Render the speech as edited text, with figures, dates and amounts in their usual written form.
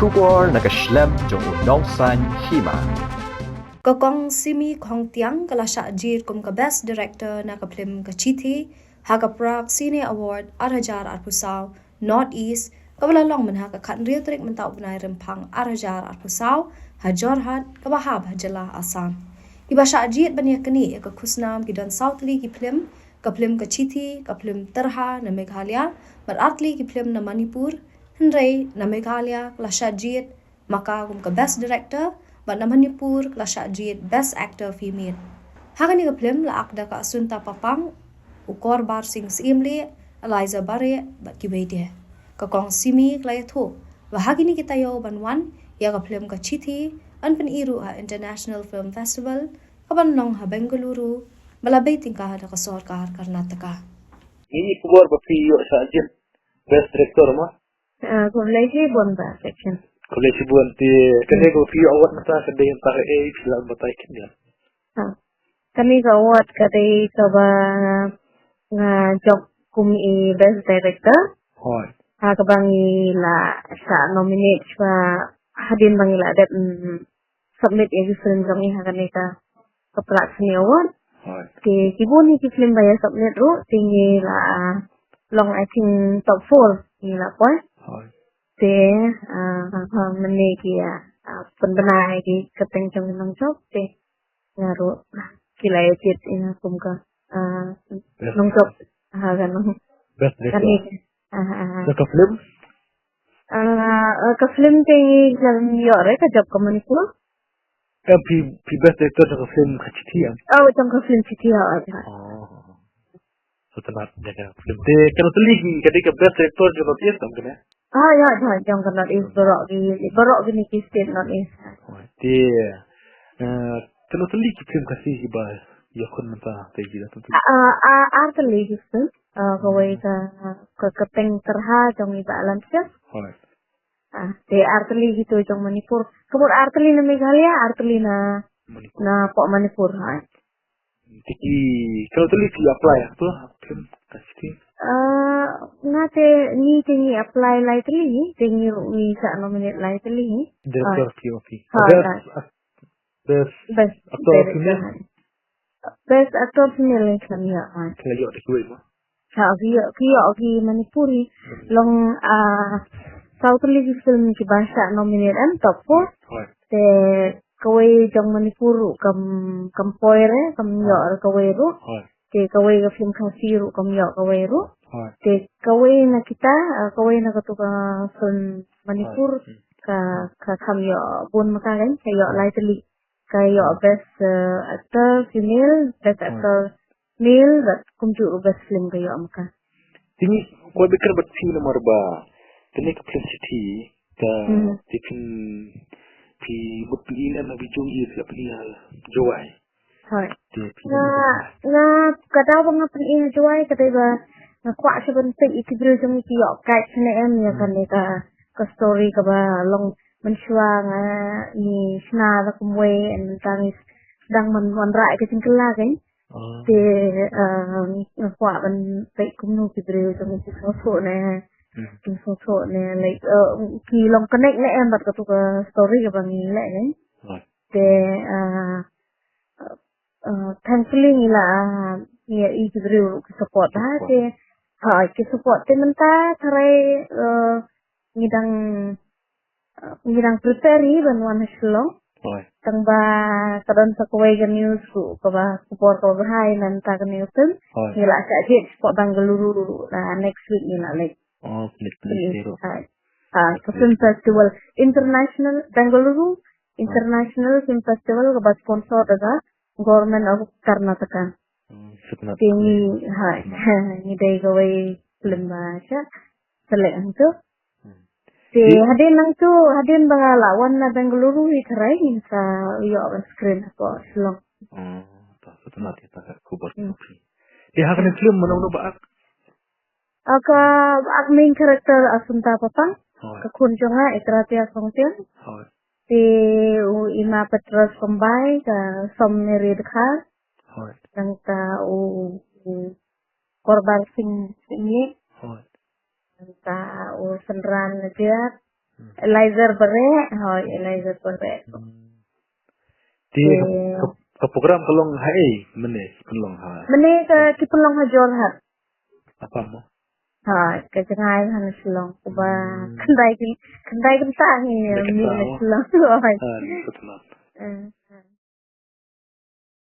Shubor nakaslem jong unongsan hima. Kakong simi kong tiang kalasya jir kum ka best director na kaplim kachithi ha kaprak senior award 8,000 North East kabalalong man ha kakan riatrik mentau benai rempang 8,000 ha Jorhat kabahab hajala Assam. Ibasya jir bania keni ka kusnam gidan Southly kiplim kaplim kachithi kaplim terha na Meghalaya maratli kiplim na Manipur Henry na Meghalaya kalasya jir maka kum ka best director But na Manipur kalasya jid best actor female. Hakan ni film la akda ka Asunta Papang, ukor bar sing simli, Eliza Bare, bat kiwede. Kakong simi klaya tho. Wahagi ni kita yo banwan, ya ka film ka chithi, an iru ha International Film Festival, kaban long ha Bengaluru, malabay tingkah da kasor ka Karnataka. Ini kubur bapi yo sajin best director mah. Kolej bonda section. Kolej buan ti kene ko fi awat mata sedih yang tak film batai kan. Kami ka award kadai coba job kumi best director. Hoi. Ha kabangi la sa nominate sa hadin bangi la dat submit yung film kami ha kanita kaprak ni award. Hoi. Kibuni ki film bayar submit ro tingi la long I think top 4 ni la point. Hoi. Meni kia penbenai ki keteng trong nang chok te ngaru kilai tit ina kumka nang chok ganong Best director. Ka film? Ka film te yore ka job ka Manipur. Pi best director sa film kachithi am. Oh, trong ka film chiti ha. Oh. So tanat jaga film te kalau teli ketika best director juga dia tam kena. Ya, trong ka not is borok ni ki state not is. Dia kalau teli film kasih ba yakun mata te gila tu. Artali ki film kawai ka keteng terha trong iba alam sia. Hoi. Te artali gitu trong Manipur. Kebur artali na Meghalaya, artali na Pok Manipur. Tiki kalau teli ki apply tu film kasih. Ngate ni tingi apply lightly, tingi ni sa nominate lightly. Director POP. Best actor female. Best actor female kan ya. Kaya yo de kuwi mo. Ki Manipuri long Southly film ki bahasa nominate an top 4. Te kawai jong Manipur kam poire kam yo kawai ru. Te kawai ka film kasiru kam yo kawai ru. Te kawai na kita kawai na katuka film Manipur ka kam yo bun makalan kayo lightly kayo best actor female best actor male dat kumju best film kayo maka. Tini ko bekar bat film nomor ba. Tini ka city ka tikin pi butpilin na bijungi sa pilihan Joy. Hoi. Na kada bang pilihan Joy kada ba na kwa sa bentik itibro jong ki yo kai chne em ya kan ka story ka ba long mensua nga ni sna da kumwe en tang sedang menrai ke singkela kan. Te kwa ban pe kumnu itibro jong ki so ne. So like ki long connect na em bat ka tu ka story ka bang le ne. Te thankfully nila ni itibro ki support ha te ki support te menta tharai ngidang prepare ban wan shlong tang ba kadon sa kuwai ga news ku ka ba support ko hai nan ta ga news nila sa jet support Bengaluru next week nila like film festival international Bengaluru international film festival ka ba sponsor daga government of Karnataka. Tingi ni dai gawai film ba siya selek tu. Si hadin nang tu hadin banga lawan na Bengaluru itrai sa yo on screen ko long. Tak setelah kita kubur kopi. Hakan film mana ba? Ak main character Asunta Papang. Ka kunjunga itratia songtian. Ti ima Petros Kombai ka Somneri Dekha. Yang ta korban sing ini. Ta senran dia Elizer bare, hoy Elizer bare. Di ke program kalong hai mene kalong ha. Mene ke pelong hajor hat. Apa mo? Ha, ke jangai han selong kuba kendai kan sang ni mi selong. Ah, betul.